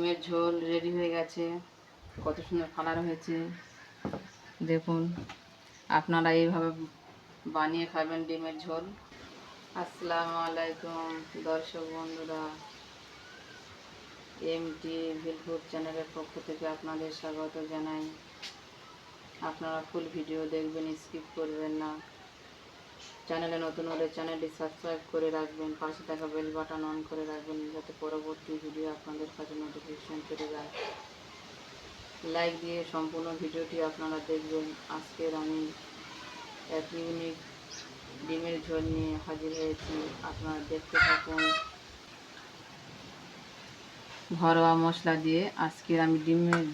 ডিমের ঝোল রেডি হয়ে গেছে। কত সুন্দর কালার হয়েছে দেখুন। আপনারা এইভাবে বানিয়ে খাবেন ডিমের ঝোল। আসসালামু আলাইকুম দর্শক বন্ধুরা, এমটি ভিলফুড চ্যানেলের পক্ষ থেকে আপনাদের স্বাগত জানাই। আপনারা ফুল ভিডিও দেখবেন, স্কিপ করবেন না। চ্যানেলে নতুন হলে চ্যানেলটি সাবস্ক্রাইব করে রাখবেন, পাশে থাকা বেল বাটন অন করে রাখবেন যাতে পরবর্তী ভিডিও আপনাদের কাছে নোটিফিকেশন চলে যায়। লাইক দিয়ে সম্পূর্ণ ভিডিওটি আপনারা দেখবেন। আজকের আমি এক ইউনিক ডিমের ঝোল নিয়ে হাজির হয়েছি, আপনারা দেখতে থাকুন। ঘরোয়া মশলা দিয়ে আজকের আমি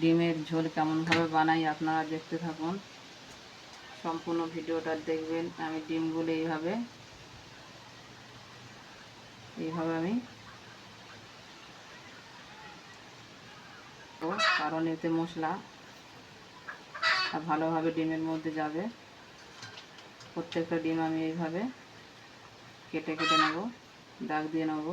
ডিমের ঝোল কেমনভাবে বানাই আপনারা দেখতে থাকুন। সম্পূর্ণ ভিডিওটা দেখবেন। আমি ডিমগুলো এইভাবে আমি কারণ এতে মশলা ভালোভাবে ডিমের মধ্যে যাবে। প্রত্যেকটা ডিম আমি এইভাবে কেটে কেটে নেব, দাগ দিয়ে নেব।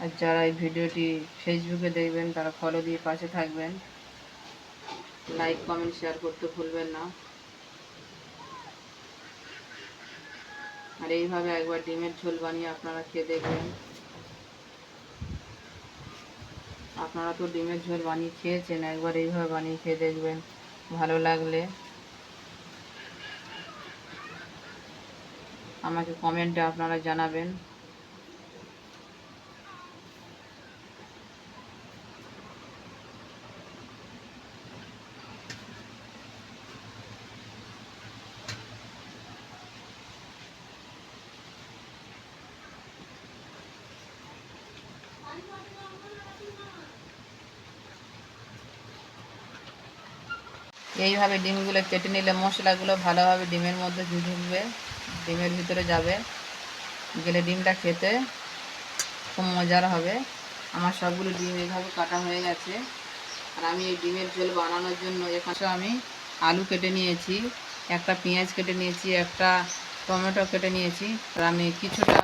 আর যারা এই ভিডিওটি ফেসবুকে দেখবেন তারা ফলো দিয়ে পাশে থাকবেন। লাইক কমেন্ট শেয়ার করতে ভুলবেন না। আর এইভাবে একবার ডিমের ঝোল বানিয়ে আপনারা খেয়ে দেখবেন। আপনারা তো ডিমের ঝোল বানিয়ে খেয়েছেন, একবার এইভাবে বানিয়ে খেয়ে দেখবেন। ভালো লাগলে আমাকে কমেন্টে আপনারা জানাবেন। এইভাবে ডিমগুলো কেটে নিলে মশলাগুলো ভালোভাবে ডিমের মধ্যে ঢুকবে, ডিমের ভিতরে যাবে, গেলে ডিমটা খেতে খুব মজার হবে। আমার সবগুলো ডিম এইভাবে কাটা হয়ে গেছে। আর আমি এই ডিমের ঝোল বানানোর জন্য এখানে আমি আলু কেটে নিয়েছি, একটা পেঁয়াজ কেটে নিয়েছি, একটা টমেটো কেটে নিয়েছি। আর আমি কিছুটা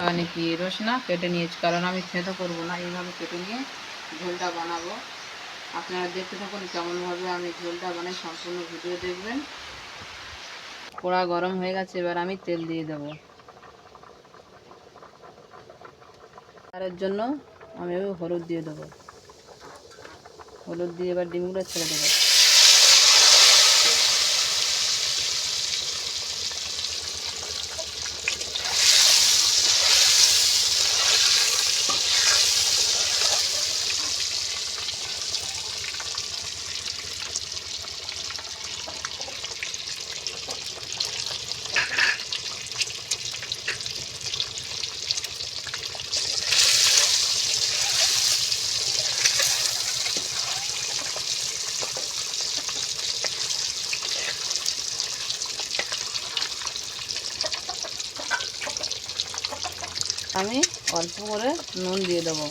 রসুন কেটে নিয়েছি, কারণ আমি থেঁতো করবো না। এইভাবে কেটে নিয়ে ঝোলটা বানাবো। আপনারা দেখতে থাকুন কেমনভাবে আমি ঝোলটা বানাই, সম্পূর্ণ ভিডিও দেখবেন। কড়া গরম হয়ে গেছে, এবার আমি তেল দিয়ে দেবো। তার জন্য আমি হলুদ দিয়ে দেবো। হলুদ দিয়ে এবার ডিমগুলো ছেড়ে দেবো। আমি অল্প করে নুন দিয়ে দেবো।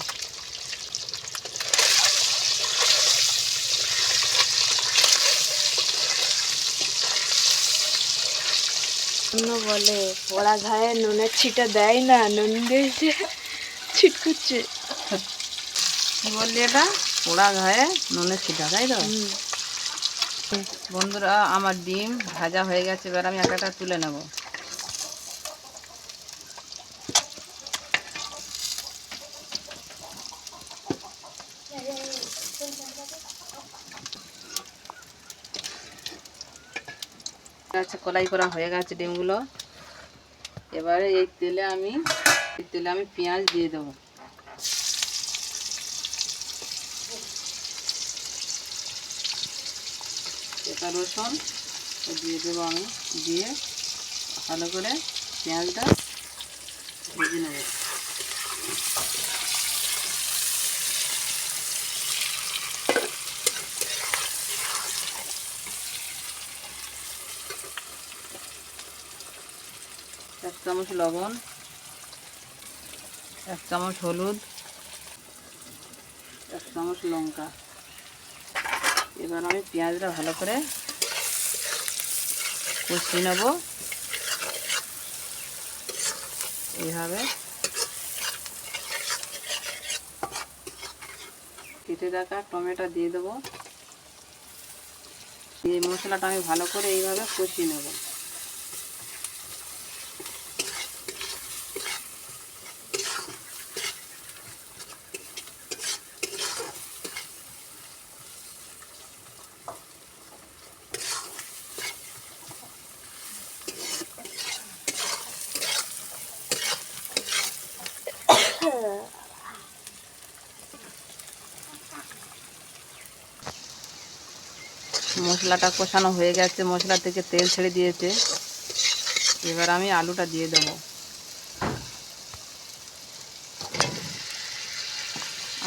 বলে পোড়া ঘায়ে নুনের ছিটা দেয় না, নুন দিয়েছে ছিটকুচ্ছে। কি বললি এটা? পোড়া ঘায়ে নুনের ছিটা, তাই তো? বন্ধুরা, আমার ডিম ভাজা হয়ে গেছে, এবার আমি একটা তুলে নেব। কলাই করা হয়ে গেছে ডিমগুলো। এবারে এই তেলে আমি পেঁয়াজ দিয়ে দেবো। এটা রসুন দিয়ে দেবো আমি, দিয়ে ভালো করে পেঁয়াজটা ভেজে নেব। এক চামচ লবণ, এক চামচ হলুদ, এক চামচ লঙ্কা। এবার আমি পেঁয়াজটা ভালো করে কষিয়ে নেব। এইভাবে কেটে রাখা টমেটো দিয়ে দেবো। এই মশলাটা আমি ভালো করে এইভাবে কষিয়ে নেব। মশলাটা কষানো হয়ে গেছে, মশলা থেকে তেল ছেড়ে দিয়েছে। এবার আমি আলুটা দিয়ে দেবো।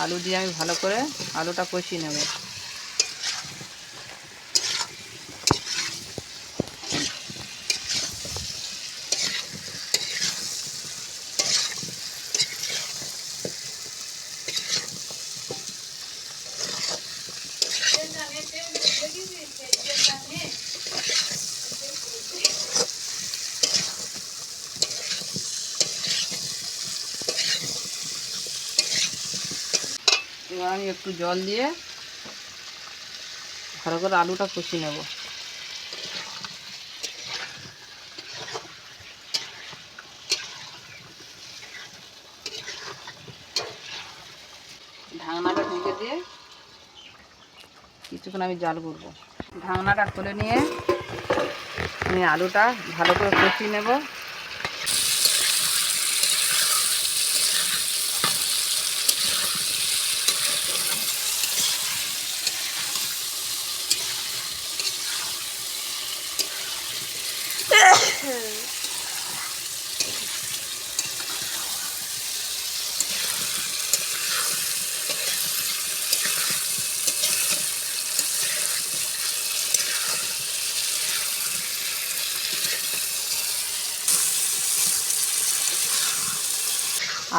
আলু দিয়ে আমি ভালো করে আলুটা কষিয়ে নেব। এবার আমি একটু জল দিয়ে ভালো করে আলুটা কষিয়ে নেব। ঢাকনাটা ঢেকে দিয়ে কিছুক্ষণ আমি জাল করবো। ঢাকনাটা খুলে নিয়ে আমি আলুটা ভালো করে কষিয়ে নেব।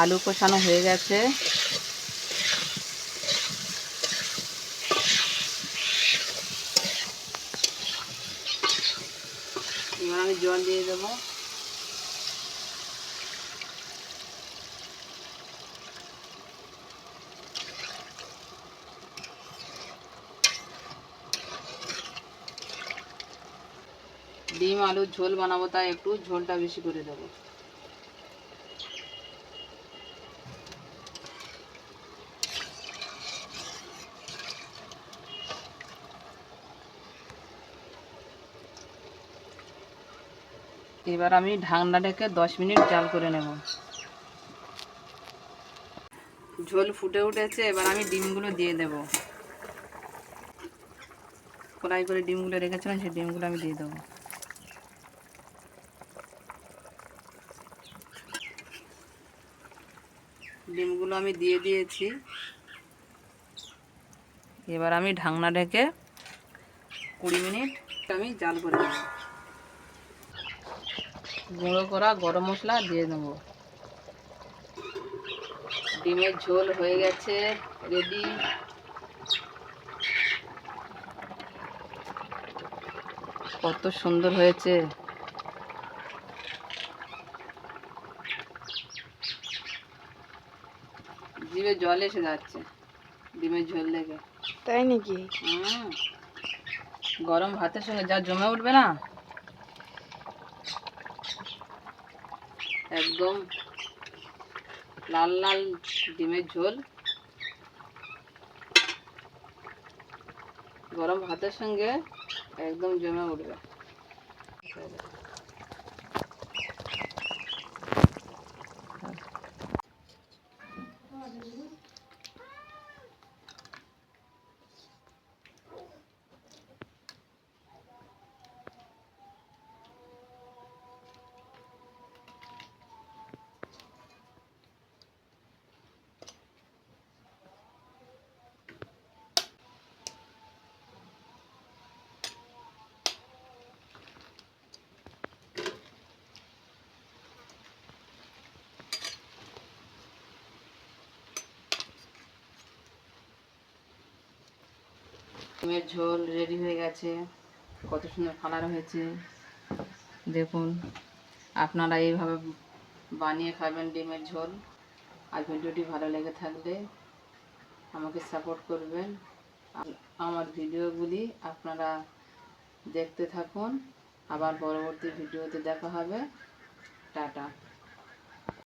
আলু কষানো হয়ে গেছে। এবার আমি জল দিয়ে দেবো। ডিম আলুর ঝোল বানাবো, তাই একটু ঝোলটা বেশি করে দেবো। এবার আমি ঢাকনা ঢেকে 10 মিনিট জাল করে নেব। ঝোল ফুটে উঠেছে, এবার আমি ডিমগুলো দিয়ে দেব। কড়াই করে ডিমগুলো রেখেছিলাম, সেই ডিমগুলো আমি দিয়ে দেবো। ডিমগুলো আমি দিয়ে দিয়েছি। এবার আমি ঢাকনা ঢেকে 20 মিনিট আমি জাল করে নেব। গুঁড়ো করা গরম মশলা দিয়ে দেবো। ডিমের ঝোল হয়ে গেছে, রেডি। কত সুন্দর হয়েছে। জিভে জল এসে যাচ্ছে ডিমের ঝোল দেখে। তাই নাকি? গরম ভাতের সঙ্গে যা জমে উঠবে না, একদম লাল লাল ডিমের ঝোল গরম ভাতের সঙ্গে একদম জমে উঠবে। ডিমের ঝোল রেডি হয়ে গেছে। কত সুন্দর কালার হয়েছে দেখুন। আপনারা এইভাবে বানিয়ে খাবেন ডিমের ঝোল। আর ভিডিওটি ভালো লেগে থাকলে আমাকে সাপোর্ট করবেন। আমার ভিডিওগুলি আপনারা দেখতে থাকুন। আবার পরবর্তী ভিডিওতে দেখা হবে। টাটা।